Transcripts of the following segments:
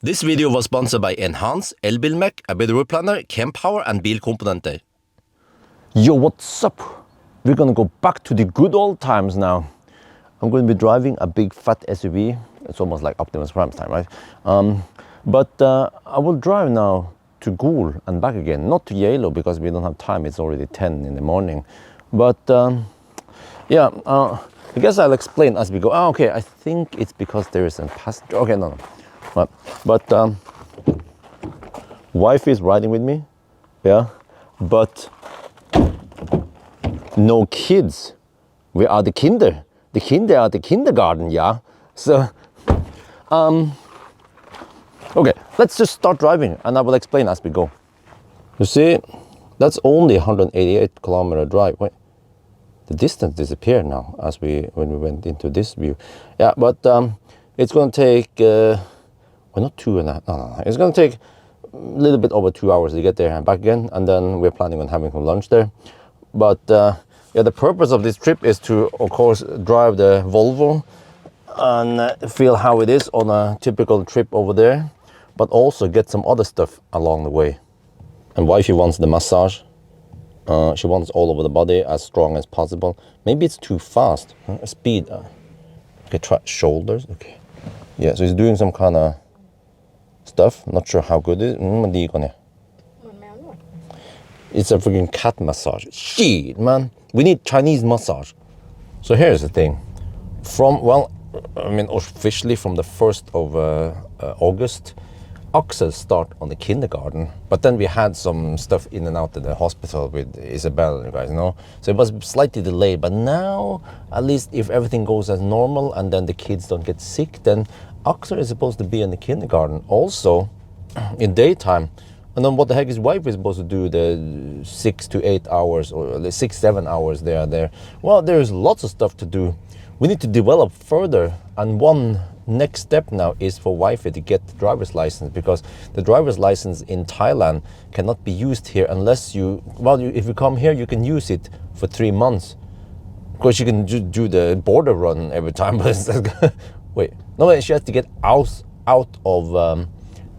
This video was sponsored by Enhance, Elbilmek, a better road planner, Kempower and bilkomponenter. Yo, what's up? We're gonna go back to the good old times now. I'm gonna be driving a big fat SUV. It's almost like Optimus Prime's time, right? But I will drive now to Gol and back again. Not to Yalo because we don't have time. It's already 10 in the morning. But yeah, I guess I'll explain as we go. Okay, I think it's because there is a passenger. Okay, no. But wife is riding with me, yeah, but no kids. We are the Kinder. The Kinder are the kindergarten, yeah. So, okay, let's just start driving and I will explain as we go. You see, that's only 188 kilometer drive. Wait, the distance disappeared now when we went into this view. Yeah, but it's gonna take. Well, not 2.5. No. It's gonna take a little bit over 2 hours to get there and back again, and then we're planning on having some lunch there. But yeah, the purpose of this trip is to, of course, drive the Volvo and feel how it is on a typical trip over there, but also get some other stuff along the way. And wifey wants the massage. She wants all over the body as strong as possible. Maybe it's too fast. Speed. Okay, try shoulders. Okay. Yeah, so he's doing some kind of stuff. Not sure how good it is. It's a freaking cat massage. Shit, man. We need Chinese massage. So here's the thing. Officially from the 1st of August, Axel start on the kindergarten, but then we had some stuff in and out of the hospital with Isabel, you guys know. So it was slightly delayed, but now, at least if everything goes as normal and then the kids don't get sick, then Axel is supposed to be in the kindergarten also in daytime. And then what the heck is wife is supposed to do the 6 to 8 hours or the 6-7 hours there? Well, there's lots of stuff to do. We need to develop further, and one next step now is for wifey to get the driver's license, because the driver's license in Thailand cannot be used here unless if you come here, you can use it for 3 months. Of course, you can do the border run every time, but wait, no, she has to get out of,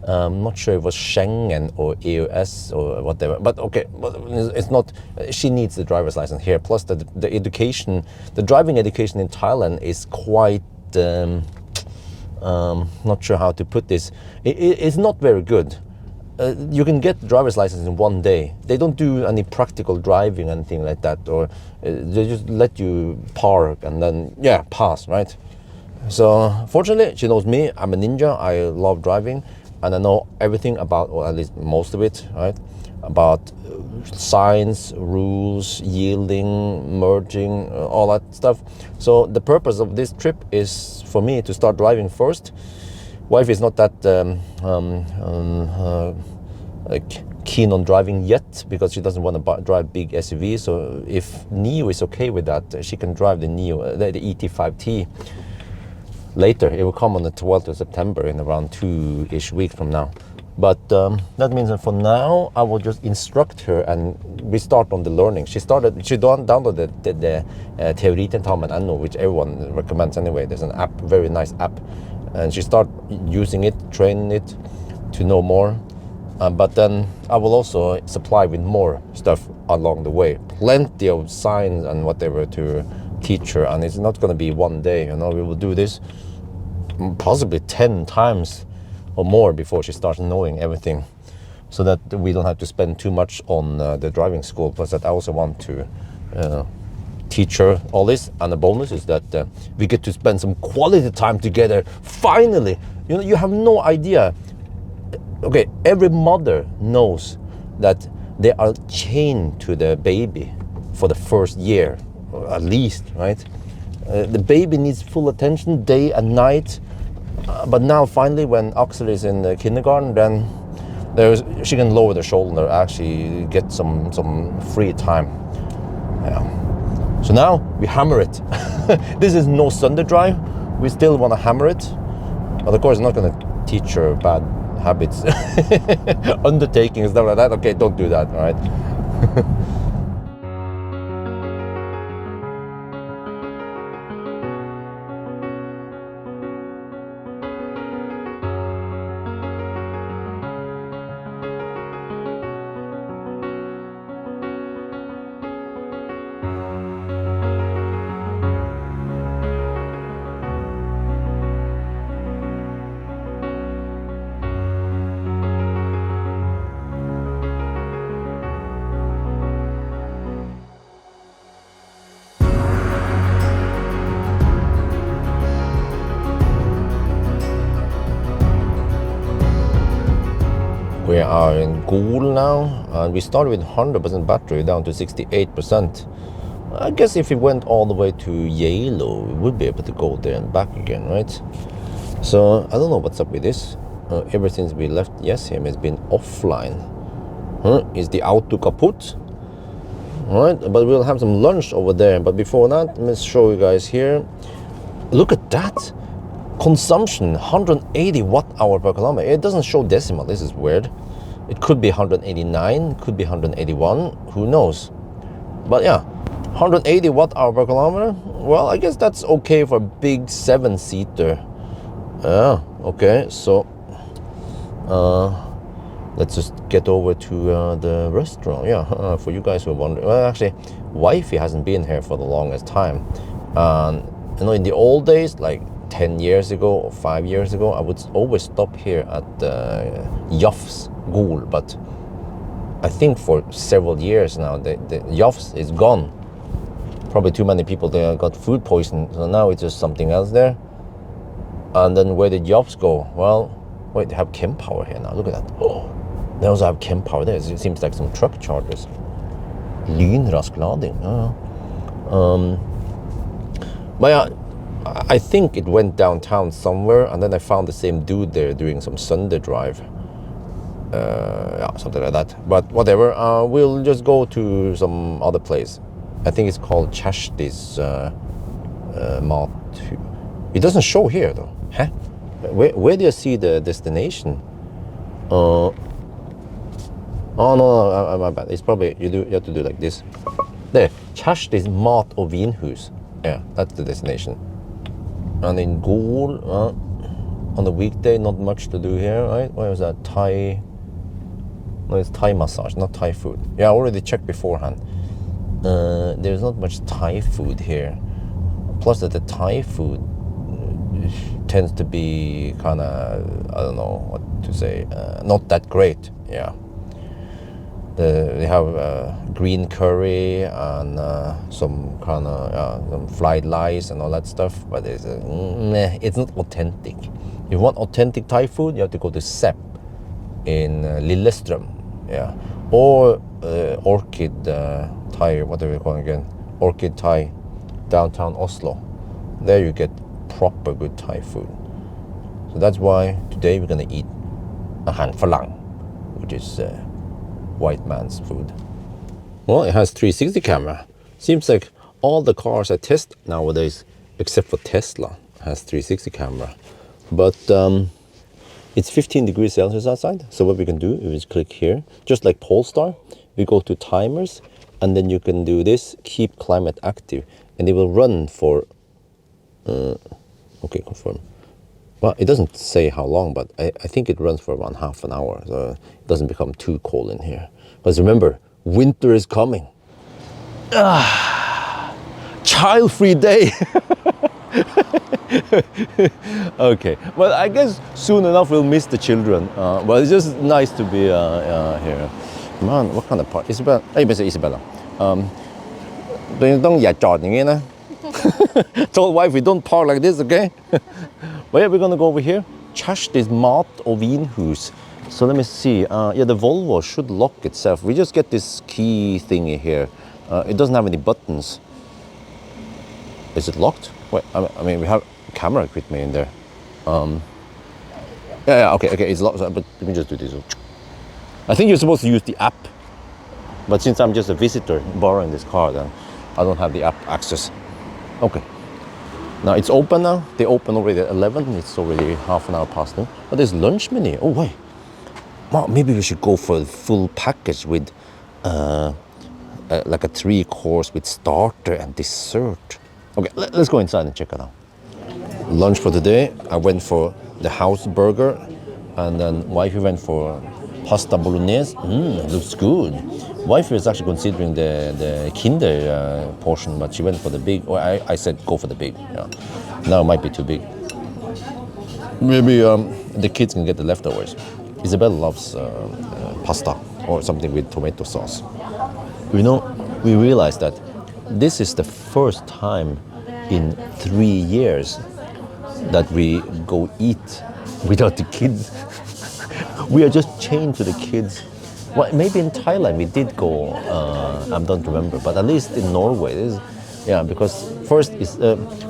I'm not sure if it was Schengen or EOS or whatever, but okay, but it's not, she needs the driver's license here. Plus the education, the driving education in Thailand is quite, not sure how to put this. It's not very good. You can get the driver's license in 1 day. They don't do any practical driving, anything like that, or they just let you park and then, yeah, pass, right? So fortunately, she knows me. I'm a ninja. I love driving, and I know everything about, or at least most of it, right? About signs, rules, yielding, merging, all that stuff. So the purpose of this trip is for me to start driving first. Wife is not that keen on driving yet because she doesn't want to drive big SUV. So if Nio is okay with that, she can drive the Nio, the ET5T. Later, it will come on the 12th of September in around 2-ish weeks from now. But that means that for now, I will just instruct her and we start on the learning. She downloaded the teoritentamen.no, which everyone recommends anyway. There's an app, very nice app. And she started using it, training it to know more. But then I will also supply with more stuff along the way. Plenty of signs and whatever to teach her, and it's not going to be 1 day, you know. We will do this possibly 10 times or more before she starts knowing everything, so that we don't have to spend too much on the driving school. Plus that I also want to teach her all this, and the bonus is that we get to spend some quality time together finally. You know, you have no idea. Okay, every mother knows that they are chained to the baby for the first year, at least, right? The baby needs full attention day and night. But now finally, when Axel is in the kindergarten, then she can lower the shoulder, actually get some free time. Yeah. So now we hammer it. This is no Sunday drive. We still want to hammer it. But of course, I'm not going to teach her bad habits, undertaking and stuff like that. Okay, don't do that, all right? We are in Gol now, and we started with 100% battery down to 68%. I guess if we went all the way to Yalo, we would be able to go there and back again, right? So I don't know what's up with this. Ever since we left Jessheim, it's been offline. Is the auto kaput? Alright, but we'll have some lunch over there. But before that, let me show you guys here. Look at that. Consumption, 180 watt-hour per kilometer. It doesn't show decimal. This is weird. It could be 189, could be 181. Who knows? But yeah, 180 watt-hour per kilometer. Well, I guess that's okay for a big 7-seater. Yeah, okay. So let's just get over to the restaurant. Yeah, for you guys who are wondering. Well, actually, wifey hasn't been here for the longest time. And you know, in the old days, like 10 years ago or 5 years ago, I would always stop here at Jafs Gol, but I think for several years now the Jafs is gone. Probably too many people there got food poisoning, so now it's just something else there. And then where did Jafs go? Well, wait, they have Kempower here now. Look at that. Oh, they also have Kempower there. It seems like some truck chargers. Lynrask lading. But yeah, I think it went downtown somewhere, and then I found the same dude there doing some Sunday drive. Yeah, something like that. But whatever, we'll just go to some other place. I think it's called Kjersti's Mat. It doesn't show here though. Huh? Where do you see the destination? Oh no, my bad. It's probably you have to do like this. There, Kjersti's Mat og Vinhus. Yeah, that's the destination. And in Gol, on the weekday, not much to do here, right? What was that? Thai? No, it's Thai massage, not Thai food. Yeah, I already checked beforehand. There's not much Thai food here. Plus that the Thai food tends to be kind of, I don't know what to say, not that great. Yeah. They have green curry and some kind of some fried rice and all that stuff, but it's not authentic. If you want authentic Thai food, you have to go to Sepp in Lillestrøm, yeah, or Orchid Thai, whatever you call it again, Orchid Thai, downtown Oslo. There you get proper good Thai food. So that's why today we're gonna eat a handfalang, which is white man's food. Well, it has 360 camera. Seems like all the cars I test nowadays, except for Tesla, has 360 camera. But it's 15 degrees Celsius outside. So what we can do is click here, just like Polestar. We go to timers, and then you can do this, keep climate active, and it will run for. Okay, confirm. Well, it doesn't say how long, but I think it runs for around half an hour, so it doesn't become too cold in here. But remember, winter is coming. Child-free day. Okay, well, I guess soon enough we'll miss the children. But it's just nice to be here. Man, what kind of park? Isabella, Isabella. Told wife we don't park like this, okay? But yeah, we're gonna go over here. Kjersti's Mat og Vinhus. So let me see. Yeah, the Volvo should lock itself. We just get this key thingy here. It doesn't have any buttons. Is it locked? Wait, I mean, we have camera equipment in there. Yeah, okay, it's locked. But let me just do this. I think you're supposed to use the app. But since I'm just a visitor borrowing this car, then I don't have the app access. Okay. Now it's open now. They open already at 11. It's already half an hour past now. But there's lunch menu. Oh, wait. Well, maybe we should go for a full package with like a 3-course with starter and dessert. Okay, let's go inside and check it out. Lunch for today, I went for the house burger, and then wifey went for pasta bolognese. Looks good. Wifey is actually considering the Kinder portion, but she went for the big. Well, I said go for the big. Yeah. Now it might be too big. Maybe the kids can get the leftovers. Isabella loves pasta or something with tomato sauce. You know, we realized that this is the first time in 3 years that we go eat without the kids. We are just chained to the kids. Well, maybe in Thailand we did go, I don't remember, but at least in Norway, yeah, because first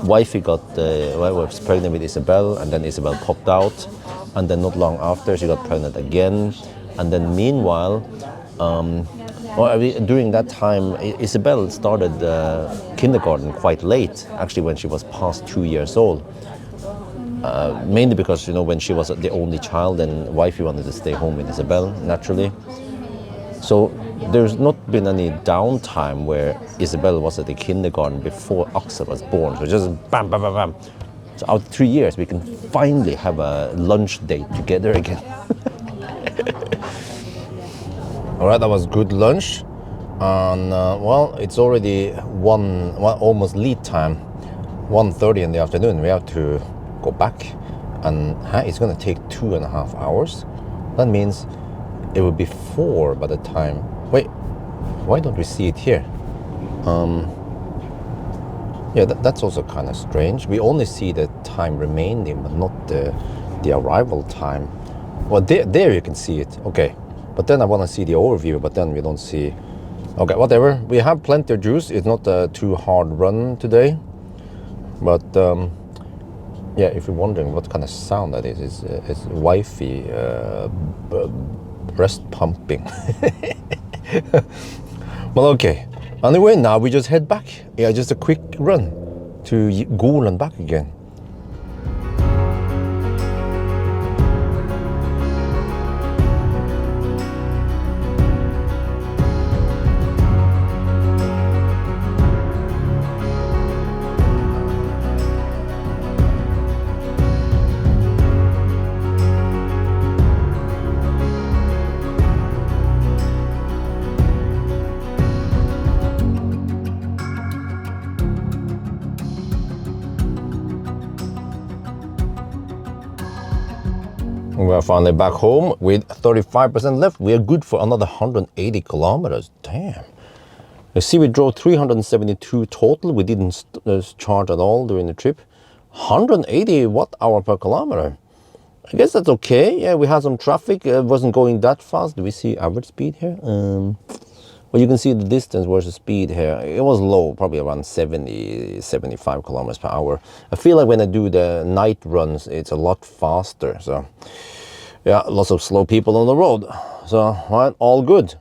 wifey was pregnant with Isabel, and then Isabel popped out, and then not long after she got pregnant again, and then meanwhile, during that time, Isabel started kindergarten quite late, actually when she was past 2 years old. Mainly because, you know, when she was the only child, then wifey wanted to stay home with Isabel, naturally. So there's not been any downtime where Isabel was at the kindergarten before Axel was born. So just bam, bam, bam, bam. So after 3 years, we can finally have a lunch date together again. All right, that was good lunch. And well, it's already almost lead time, 1:30 in the afternoon. We have to go back, and it's going to take 2.5 hours. That means it will be 4 by the time. Wait, why don't we see it here? Yeah, that's also kind of strange. We only see the time remaining, but not the arrival time. Well, there you can see it. Okay, but then I want to see the overview, but then we don't see. Okay, whatever. We have plenty of juice. It's not a too hard run today, but yeah, if you're wondering what kind of sound that is, it's wifey breast pumping. Well, okay. Anyway, now we just head back. Yeah, just a quick run to Gol and back again. We are finally back home with 35% left. We are good for another 180 kilometers. Damn. You see, we drove 372 total. We didn't charge at all during the trip. 180 watt-hour per kilometer. I guess that's okay. Yeah, we had some traffic. It wasn't going that fast. Do we see average speed here? Well, you can see the distance versus speed here. It was low, probably around 70, 75 kilometers per hour. I feel like when I do the night runs, it's a lot faster. So, yeah, lots of slow people on the road. So, right, all good.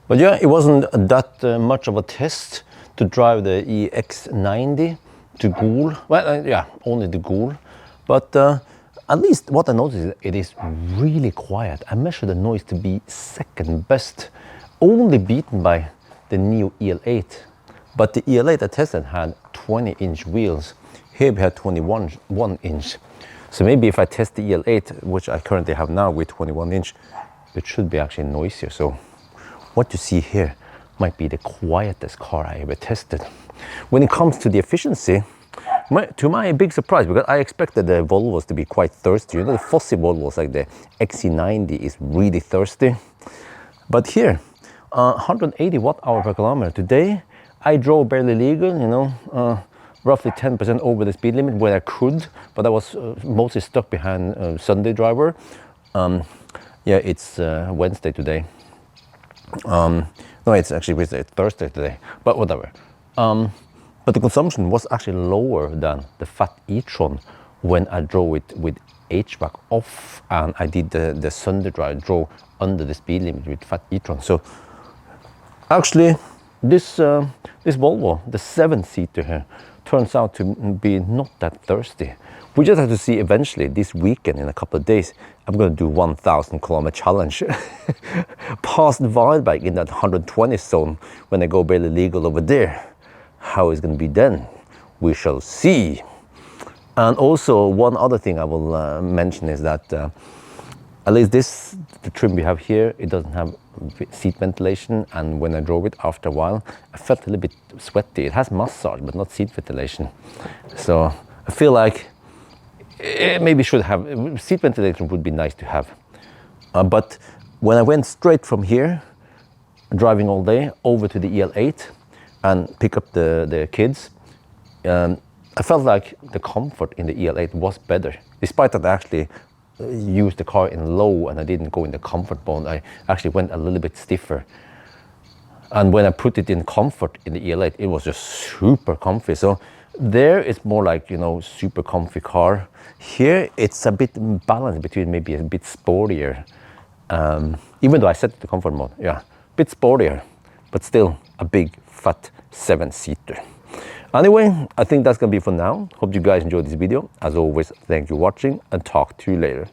But yeah, it wasn't that much of a test to drive the EX90 to Gol. Well, yeah, only the Gol. But at least what I noticed is it is really quiet. I measured the noise to be second best, only beaten by the new EL8. But the EL8 I tested had 20-inch wheels. Here we had 21-inch. So maybe if I test the EL8, which I currently have now with 21-inch, it should be actually noisier. So what you see here might be the quietest car I ever tested. When it comes to the efficiency, to my big surprise, because I expected the Volvos to be quite thirsty. You know, the fussy Volvos like the XC90 is really thirsty. But here, 180 watt-hour per kilometer. Today, I drove barely legal, you know, roughly 10% over the speed limit where I could, but I was mostly stuck behind Sunday driver. Yeah, it's Wednesday today. No, it's actually Thursday today, but whatever. But the consumption was actually lower than the fat e-tron when I drove it with HVAC off, and I did the Sunday drive, drove under the speed limit with fat e-tron. So actually, this Volvo, the 7-seater here, turns out to be not that thirsty. We just have to see eventually this weekend, in a couple of days, I'm going to do 1,000 kilometer challenge. Past Wildberg in that 120 zone when I go barely legal over there. How it's going to be then, we shall see. And also one other thing I will mention is that at least the trim we have here, it doesn't have seat ventilation, and when I drove it after a while, I felt a little bit sweaty. It has massage, but not seat ventilation. So I feel like it maybe should have, seat ventilation would be nice to have. But when I went straight from here, driving all day, over to the EL8 and pick up the kids, I felt like the comfort in the EL8 was better, despite that I actually used the car in low and I didn't go in the comfort mode. I actually went a little bit stiffer. And when I put it in comfort in the EL8, it was just super comfy. So there it's more like, you know, super comfy car. Here it's a bit balanced between maybe a bit sportier. Even though I set the comfort mode, yeah, a bit sportier, but still a big fat 7-seater. Anyway, I think that's gonna be for now. Hope you guys enjoyed this video. As always, thank you for watching and talk to you later.